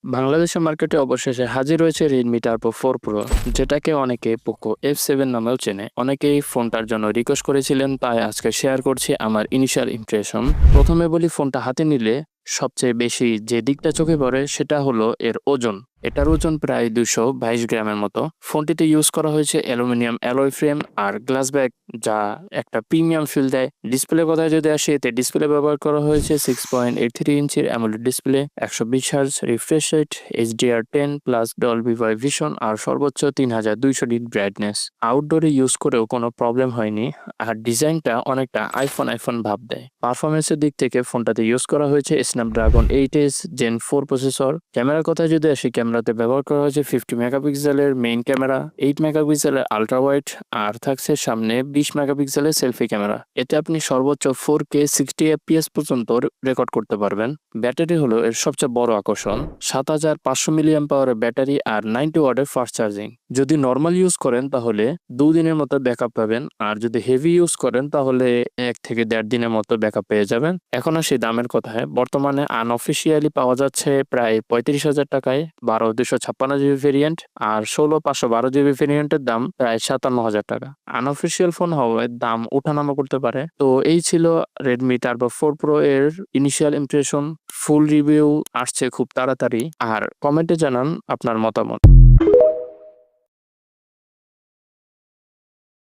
বাংলাদেশের মার্কেটে অবশেষে হাজির হয়েছে Redmi Turbo 4 Pro, যেটাকে অনেকে Poco F7 নামেও চেনে। অনেকেই ফোনটার জন্য রিকোয়েস্ট করেছিলেন, তাই আজকে শেয়ার করছি আমার ইনিশিয়াল ইমপ্রেশন। প্রথমে বলি, ফোনটা হাতে নিলে সবচেয়ে বেশি যে দিকটা চোখে পড়ে সেটা হলো এর ওজন। এটার ওজন প্রায় 222 গ্রামের মতো। ফোনটিতে ইউজ করা হয়েছে অ্যালুমিনিয়াম অ্যালয় ফ্রেম আর গ্লাস ব্যাক, যা একটা প্রিমিয়াম ফিল দেয়। ডিসপ্লে কথায় যদি আসে, এতে ডিসপ্লে ব্যবহার করা হয়েছে 6.83 ইঞ্চির AMOLED display, 120 hertz refresh rate, HDR10 plus Dolby Vision আর সর্বোচ্চ 3200 নিট ব্রাইটনেস। আউটডোরে ইউজ করেও কোনো প্রবলেম হয়নি। আর ডিজাইনটা অনেকটা আইফোন ভাব দেয়। পারফরমেন্সের দিক থেকে ফোনটাতে ইউজ করা হয়েছে স্ন্যাপড্রাগন 8s Gen 4 প্রসেসর। ক্যামেরার কথা যদি আসি, ক্যামেরাতে ব্যবহার করা হয়েছে 50 মেগাপিক্সেলের মেইন ক্যামেরা, 8 মেগাপিক্সেলের আলট্রা ওয়াইড আর থাকছে সামনে 20 মেগাপিক্সেলের সেলফি ক্যামেরা। এতে আপনি সর্বোচ্চ 4K 60 FPS পর্যন্ত রেকর্ড করতে পারবেন। ব্যাটারি হলো এর সবচেয়ে বড় আকর্ষণ। 7500 মিলিঅ্যাম্প পাওয়ারের ব্যাটারি আর 90 ওয়াটের ফাস্ট চার্জিং। যদি নর্মাল ইউজ করেন তাহলে 2 দিনের মতো ব্যাকআপ পাবেন, আর যদি হেভি ইউজ করেন তাহলে 1 থেকে 1.5 দিনের মতো ব্যাকআপ পেয়ে যাবেন। এখন আসি দামের কথায়। বর্তমানে আনঅফিসিয়ালি পাওয়া যাচ্ছে প্রায় 35,000 টাকায় 12/256 GB ভেরিয়েন্ট, আর 16/512 GB ভেরিয়েন্টের দাম প্রায় 57,000 টাকা। আনঅফিসিয়াল ফোন হওয়ায় দাম ওঠানামা করতে পারে। তো এই ছিল Redmi Turbo 4 Pro এর ইনিশিয়াল ইমপ্রেশন। ফুল রিভিউ আসছে খুব তাড়াতাড়ি, আর কমেন্টে জানান আপনার মতামত।